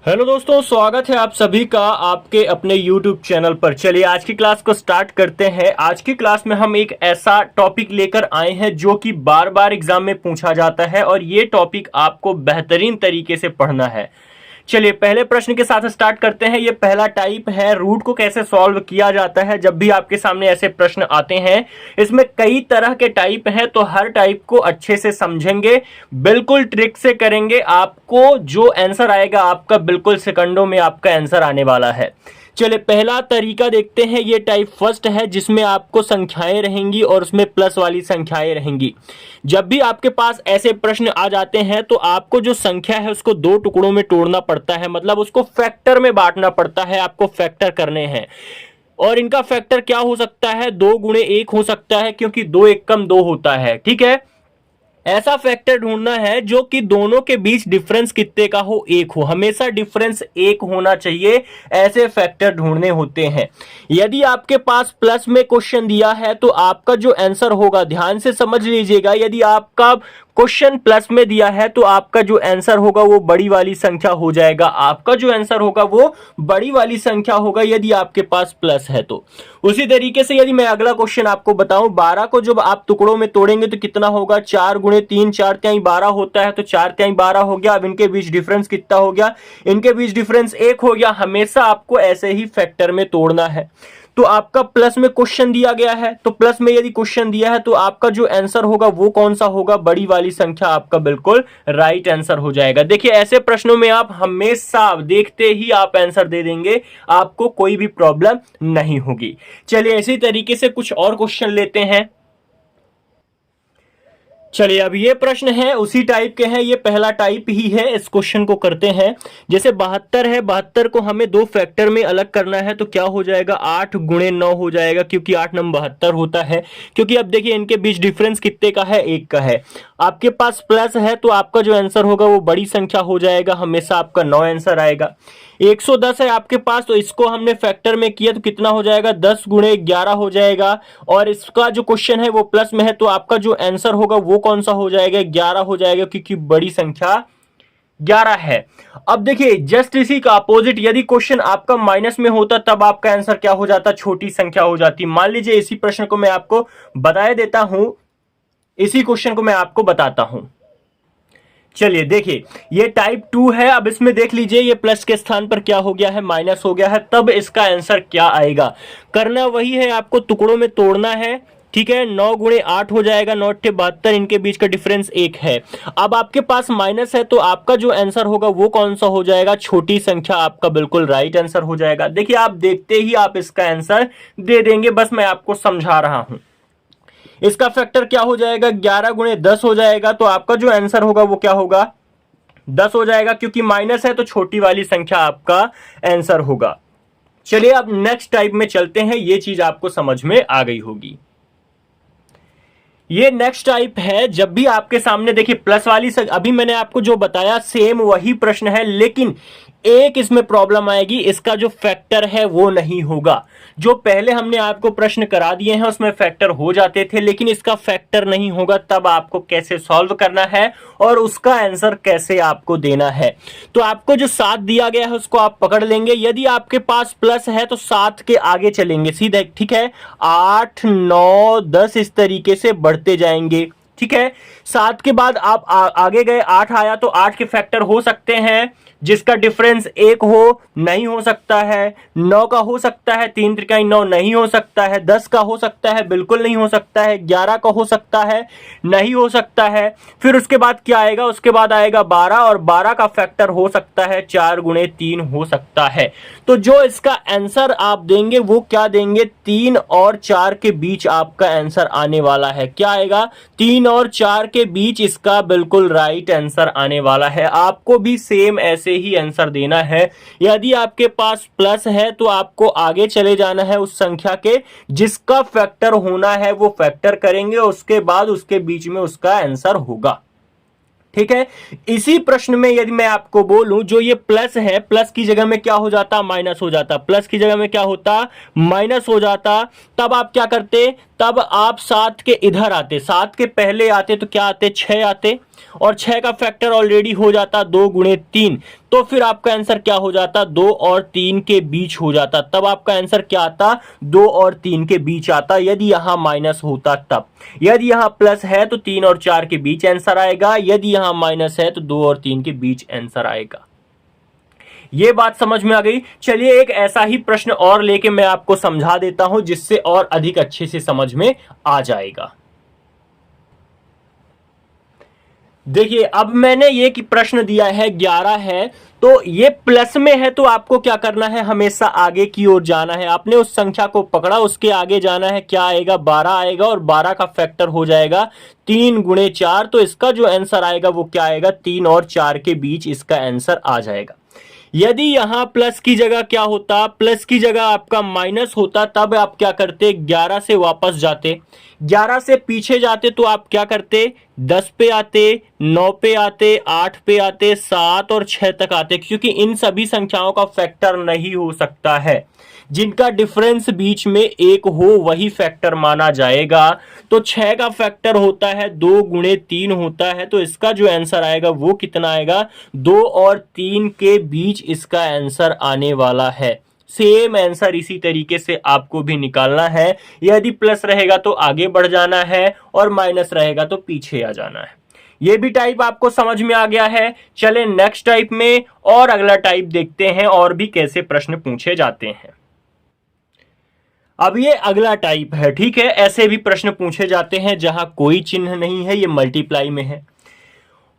Hello दोस्तों, स्वागत है आप सभी का आपके अपने YouTube चैनल पर। चलिए आज की क्लास को स्टार्ट करते हैं। आज की क्लास में हम एक ऐसा टॉपिक लेकर आए हैं जो कि बार बार एग्जाम में पूछा जाता है और ये टॉपिक आपको बेहतरीन तरीके से पढ़ना है। चलिए पहले प्रश्न के साथ स्टार्ट करते हैं। ये पहला टाइप है, रूट को कैसे सॉल्व किया जाता है। जब भी आपके सामने ऐसे प्रश्न आते हैं, इसमें कई तरह के टाइप हैं, तो हर टाइप को अच्छे से समझेंगे, बिल्कुल ट्रिक से करेंगे। आपको जो आंसर आएगा आपका बिल्कुल सेकंडों में आपका आंसर आने वाला है। चलिए पहला तरीका देखते हैं। ये टाइप फर्स्ट है जिसमें आपको संख्याएं रहेंगी और उसमें प्लस वाली संख्याएं रहेंगी। जब भी आपके पास ऐसे प्रश्न आ जाते हैं तो आपको जो संख्या है उसको दो टुकड़ों में तोड़ना पड़ता है, मतलब उसको फैक्टर में बांटना पड़ता है। आपको फैक्टर करने हैं और इनका फैक्टर क्या हो सकता है, 2 गुणे 1 हो सकता है, क्योंकि 2 1 कम 2 होता है। ठीक है, ऐसा फैक्टर ढूंढना है जो कि दोनों के बीच डिफरेंस कितने का हो, 1 हो। हमेशा डिफरेंस 1 होना चाहिए, ऐसे फैक्टर ढूंढने होते हैं। यदि आपके पास प्लस में क्वेश्चन दिया है तो आपका जो आंसर होगा, ध्यान से समझ लीजिएगा, यदि आपका क्वेश्चन प्लस में दिया है तो आपका जो आंसर होगा वो बड़ी वाली संख्या हो जाएगा। आपका जो आंसर होगा वो बड़ी वाली संख्या होगा यदि आपके पास प्लस है तो। उसी तरीके से यदि मैं अगला क्वेश्चन आपको बताऊं, 12 को जब आप टुकड़ों में तोड़ेंगे तो कितना होगा, 4 गुणे 3, 4 तिहाई 12 होता है, तो 4 तिहाई 12 हो गया। अब इनके बीच डिफरेंस कितना हो गया, इनके बीच डिफरेंस 1 हो गया। हमेशा आपको ऐसे ही फैक्टर में तोड़ना है। तो आपका प्लस में क्वेश्चन दिया गया है, तो प्लस में यदि क्वेश्चन दिया है तो आपका जो आंसर होगा वो कौन सा होगा, बड़ी वाली संख्या आपका बिल्कुल राइट आंसर हो जाएगा। देखिए ऐसे प्रश्नों में आप हमेशा देखते ही आप आंसर दे देंगे, आपको कोई भी प्रॉब्लम नहीं होगी। चलिए इसी तरीके से कुछ और क्वेश्चन लेते हैं। चलिए अब ये प्रश्न है उसी टाइप के हैं, ये पहला टाइप ही है। इस क्वेश्चन को करते हैं। जैसे 72 है, 72 को हमें दो फैक्टर में अलग करना है, तो क्या हो जाएगा, 8 गुणे 9 हो जाएगा, क्योंकि 8 नंबर 72 होता है। क्योंकि अब देखिए इनके बीच डिफरेंस कितने का है, 1 का है। आपके पास प्लस है तो आपका जो आंसर होगा वो बड़ी संख्या हो जाएगा, हमेशा आपका 9 आंसर आएगा। 110 है आपके पास, तो इसको हमने फैक्टर में किया तो कितना हो जाएगा, 10 गुणे 11 हो जाएगा। और इसका जो क्वेश्चन है वो प्लस में है, तो आपका जो आंसर होगा वो कौन सा हो जाएगा, 11 हो जाएगा, क्योंकि बड़ी संख्या 11 है। अब देखिए जस्ट इसी का अपोजिट, यदि क्वेश्चन आपका माइनस में होता तब आपका आंसर क्या हो जाता, छोटी संख्या हो जाती। मान लीजिए इसी प्रश्न को मैं आपको बता देता हूं, इसी क्वेश्चन को मैं आपको बताता हूं। चलिए देखिए ये टाइप 2 है। अब इसमें देख लीजिए ये प्लस के स्थान पर क्या हो गया है, माइनस हो गया है, तब इसका आंसर क्या आएगा। करना वही है, आपको टुकड़ों में तोड़ना है। ठीक है, 9 गुणे 8 हो जाएगा, 9 8 72, इनके बीच का डिफरेंस 1 है। अब आपके पास माइनस है तो आपका जो आंसर होगा वो कौन सा हो जाएगा, छोटी संख्या आपका बिल्कुल राइट आंसर हो जाएगा। देखिए आप देखते ही आप इसका आंसर दे देंगे, बस मैं आपको समझा रहा हूं। इसका फैक्टर क्या हो जाएगा, 11 गुणे 10 हो जाएगा, तो आपका जो आंसर होगा वो क्या होगा, 10 हो जाएगा, क्योंकि माइनस है तो छोटी वाली संख्या आपका आंसर होगा। चलिए अब नेक्स्ट टाइप में चलते हैं, ये चीज आपको समझ में आ गई होगी। ये नेक्स्ट टाइप है, जब भी आपके सामने देखिए प्लस वाली अभी मैंने आपको जो बताया सेम वही प्रश्न है, लेकिन एक इसमें प्रॉब्लम आएगी, इसका जो फैक्टर है वो नहीं होगा। जो पहले हमने आपको प्रश्न करा दिए हैं उसमें फैक्टर हो जाते थे, लेकिन इसका फैक्टर नहीं होगा। तब आपको कैसे सॉल्व करना है और उसका आंसर कैसे आपको देना है। तो आपको जो 7 दिया गया है उसको आप पकड़ लेंगे। यदि आपके पास प्लस है तो 7 के आगे चलेंगे सीधे, ठीक है, 8 9 10 इस तरीके से बढ़ते जाएंगे। ठीक है, 7 के बाद आप आगे गए, 8 आया तो 8 के फैक्टर हो सकते हैं जिसका डिफरेंस 1 हो, नहीं हो सकता है। 9 का हो सकता है, 3 त्रिकाई 9 नहीं हो सकता है। 10 का हो सकता है, बिल्कुल नहीं हो सकता है। 11 का हो सकता है, नहीं हो सकता है। फिर उसके बाद क्या आएगा, उसके बाद आएगा 12, और 12 का फैक्टर हो सकता है 4 गुणे 3 हो सकता है। तो जो इसका आंसर आप देंगे वो क्या देंगे, 3 और 4 के बीच आपका आंसर आने वाला है। क्या आएगा, 3 और 4 के बीच इसका बिल्कुल राइट आंसर आने वाला है। आपको भी सेम ऐसे ही आंसर देना है। यदि आपके पास प्लस है तो आपको आगे चले जाना है, उस संख्या के जिसका फैक्टर होना है वो फैक्टर करेंगे, उसके बाद उसके बीच में उसका आंसर होगा। ठीक है, इसी प्रश्न में यदि मैं आपको बोलूं, जो ये प्लस है, प्लस की जगह में क्या हो जाता, माइनस हो जाता। प्लस की जगह में क्या होता, माइनस हो जाता। तब आप क्या करते, तब आप 7 के इधर आते, 7 के पहले आते तो क्या आते, 6 आते। और 6 का फैक्टर ऑलरेडी हो जाता 2 गुणे 3, तो फिर आपका आंसर क्या हो जाता, 2 और 3 के बीच हो जाता। तब आपका आंसर क्या आता, 2 और 3 के बीच आता, यदि यहां माइनस होता तब। यदि यहां प्लस है तो 3 और 4 के बीच आंसर आएगा, यदि यहां माइनस है तो 2 और 3 के बीच आंसर आएगा। ये बात समझ में आ गई। चलिए एक ऐसा ही प्रश्न और लेके मैं आपको समझा देता हूं, जिससे और अधिक अच्छे से समझ में आ जाएगा। देखिए अब मैंने ये कि प्रश्न दिया है 11 है, तो ये प्लस में है, तो आपको क्या करना है, हमेशा आगे की ओर जाना है। आपने उस संख्या को पकड़ा, उसके आगे जाना है। क्या आएगा, 12 आएगा, और 12 का फैक्टर हो जाएगा 3 गुणे 4, तो इसका जो आंसर आएगा वो क्या आएगा, 3 और 4 के बीच इसका आंसर आ जाएगा। यदि यहां प्लस की जगह क्या होता, प्लस की जगह आपका माइनस होता, तब आप क्या करते, 11 से वापस जाते, 11 से पीछे जाते तो आप क्या करते, 10 पे आते, 9 पे आते, 8 पे आते, 7 और 6 तक आते, क्योंकि इन सभी संख्याओं का फैक्टर नहीं हो सकता है। जिनका डिफरेंस बीच में 1 हो वही फैक्टर माना जाएगा। तो 6 का फैक्टर होता है 2 गुणे 3 होता है, तो इसका जो आंसर आएगा वो कितना आएगा, 2 और 3 के बीच इसका आंसर आने वाला है। सेम आंसर इसी तरीके से आपको भी निकालना है। यदि प्लस रहेगा तो आगे बढ़ जाना है, और माइनस रहेगा तो पीछे आ जाना है। ये भी टाइप आपको समझ में आ गया है। चले नेक्स्ट टाइप में और अगला टाइप देखते हैं, और भी कैसे प्रश्न पूछे जाते हैं। अब ये अगला टाइप है, ठीक है। ऐसे भी प्रश्न पूछे जाते हैं जहां कोई चिन्ह नहीं है, ये मल्टीप्लाई में है,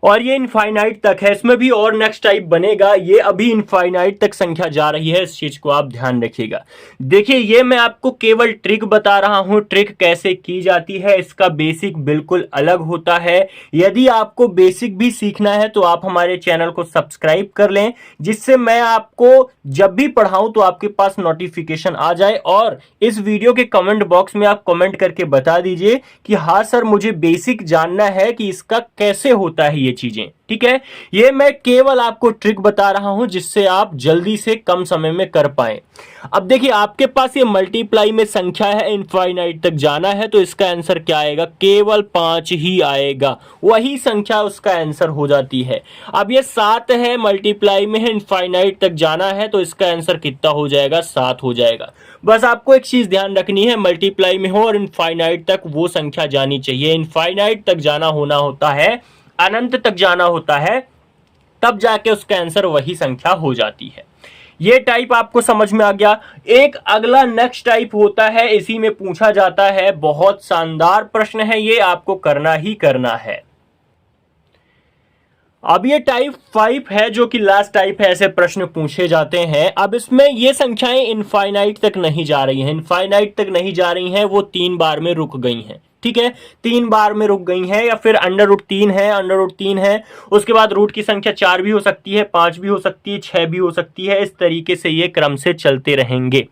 और ये इनफाइनाइट तक है। इसमें भी और नेक्स्ट टाइप बनेगा। ये अभी इनफाइनाइट तक संख्या जा रही है, इस चीज को आप ध्यान रखिएगा। देखिए ये मैं आपको केवल ट्रिक बता रहा हूं, ट्रिक कैसे की जाती है, इसका बेसिक बिल्कुल अलग होता है। यदि आपको बेसिक भी सीखना है तो आप हमारे चैनल को सब्सक्राइब कर लें, जिससे मैं आपको जब भी पढ़ाऊं तो आपके पास नोटिफिकेशन आ जाए। और इस वीडियो के कमेंट बॉक्स में आप कमेंट करके बता दीजिए कि हाँ सर मुझे बेसिक जानना है कि इसका कैसे होता है ये चीजें, ठीक है। ये मैं केवल आपको ट्रिक बता रहा हूं, जिससे आप जल्दी से कम समय में कर पाएं। अब देखिए आपके पास ये मल्टीप्लाई में संख्या है, इनफाइनाइट तक जाना है, तो इसका आंसर क्या आएगा, केवल 5 ही आएगा। वही संख्या उसका आंसर हो जाती है। अब ये 7 है, मल्टीप्लाई में है, इनफाइनाइट तक जाना है, तो इसका आंसर कितना हो जाएगा, 7 हो जाएगा। बस आपको एक चीज ध्यान रखनी है, मल्टीप्लाई में हो और इनफाइनाइट तक वो संख्या जानी चाहिए। इनफाइनाइट तक जाना होना होता है, अनंत तक जाना होता है, तब जाके उसका आंसर वही संख्या हो जाती है। ये टाइप आपको समझ में आ गया। एक अगला नेक्स्ट टाइप होता है, इसी में पूछा जाता है, बहुत शानदार प्रश्न है, ये आपको करना ही करना है। अब ये टाइप 5 है, जो कि लास्ट टाइप है, ऐसे प्रश्न पूछे जाते हैं। अब इसमें ये संख्याएं इनफाइनाइट तक नहीं जा रही हैं, इनफाइनाइट तक नहीं जा रही हैं, वो 3 बार में रुक गई हैं, ठीक है। 3 बार में रुक गई हैं, या फिर अंडर रूट 3 है, अंडर रूट 3 है, उसके बाद रूट की संख्या 4 भी हो सकती है, 5 भी हो सकती है, 6 भी हो सकती है। इस तरीके से ये क्रम से चलते रहेंगे।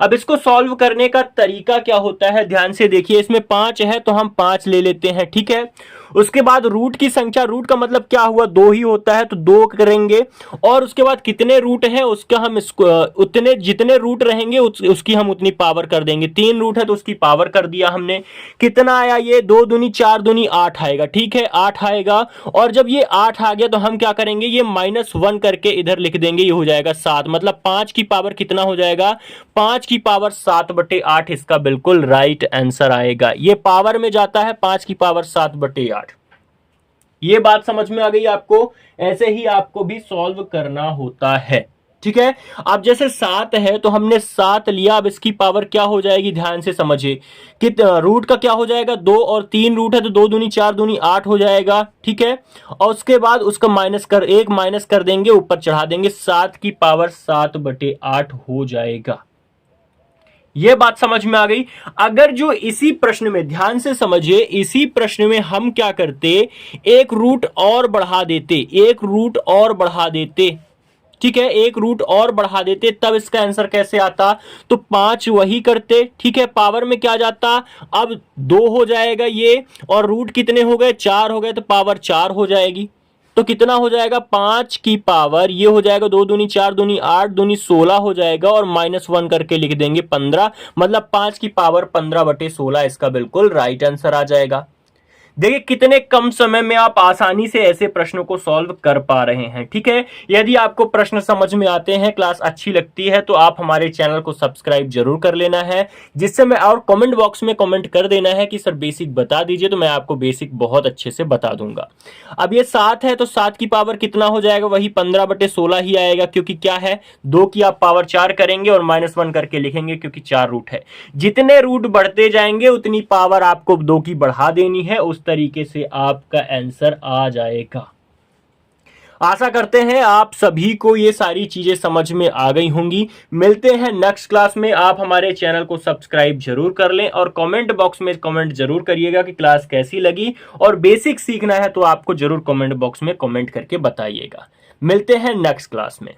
अब इसको सॉल्व करने का तरीका क्या होता है, ध्यान से देखिए। इसमें 5 है तो हम 5 ले लेते हैं, ठीक है। उसके बाद रूट की संख्या, रूट का मतलब क्या हुआ, 2 ही होता है, तो 2 करेंगे। और उसके बाद कितने रूट हैं उसका हम उतने जितने रूट रहेंगे उसकी हम उतनी पावर कर देंगे। 3 रूट है तो उसकी पावर कर दिया हमने। कितना आया, ये 2 दूनी 4 दूनी 8 आएगा, ठीक है, 8 आएगा। और जब ये 8 आ गया तो हम क्या करेंगे, ये -1 करके इधर लिख देंगे, ये हो जाएगा 7। मतलब 5 की पावर कितना हो जाएगा, 5 की पावर 7/8 इसका बिल्कुल राइट आंसर आएगा। ये पावर में जाता है, 5 की पावर 7/8। ये बात समझ में आ गई आपको। ऐसे ही आपको भी सॉल्व करना होता है, ठीक है। अब जैसे 7 है तो हमने 7 लिया, अब इसकी पावर क्या हो जाएगी, ध्यान से समझिए। कि रूट का क्या हो जाएगा, 2 और 3 रूट है तो 2 दूनी 4 दूनी 8 हो जाएगा, ठीक है। और उसके बाद उसका एक माइनस कर देंगे, ऊपर चढ़ा देंगे, 7 की पावर 7/8 हो जाएगा। यह बात समझ में आ गई। अगर जो इसी प्रश्न में, ध्यान से समझिए, इसी प्रश्न में हम क्या करते, एक रूट और बढ़ा देते, एक रूट और बढ़ा देते, ठीक है, एक रूट और बढ़ा देते, तब इसका आंसर कैसे आता, तो 5 वही करते, ठीक है। पावर में क्या जाता, अब 2 हो जाएगा ये, और रूट कितने हो गए, 4 हो गए, तो पावर 4 हो जाएगी। तो कितना हो जाएगा, 5 की पावर, ये हो जाएगा 2 दूनी 4 दूनी 8 दूनी 16 हो जाएगा, और -1 करके लिख देंगे 15। मतलब 5 की पावर 15/16 इसका बिल्कुल राइट आंसर आ जाएगा। देखिए कितने कम समय में आप आसानी से ऐसे प्रश्नों को सॉल्व कर पा रहे हैं। ठीक है, यदि आपको प्रश्न समझ में आते हैं, क्लास अच्छी लगती है, तो आप हमारे चैनल को सब्सक्राइब जरूर कर लेना है, जिससे मैं, और कमेंट बॉक्स में कमेंट कर देना है कि सर बेसिक बता दीजिए, तो मैं आपको बेसिक बहुत अच्छे से बता दूंगा। अब ये 7 है तो 7 की पावर कितना हो जाएगा, वही 15/16 ही आएगा, क्योंकि क्या है 2 की आप पावर 4 करेंगे और -1 करके लिखेंगे, क्योंकि 4 रूट है। जितने रूट बढ़ते जाएंगे उतनी पावर आपको 2 की बढ़ा देनी है, उस तरीके से आपका आंसर आ जाएगा। आशा करते हैं आप सभी को ये सारी चीजें समझ में आ गई होंगी। मिलते हैं नेक्स्ट क्लास में। आप हमारे चैनल को सब्सक्राइब जरूर कर लें और कमेंट बॉक्स में कमेंट जरूर करिएगा कि क्लास कैसी लगी, और बेसिक सीखना है तो आपको जरूर कमेंट बॉक्स में कमेंट करके बताइएगा। मिलते हैं नेक्स्ट क्लास में।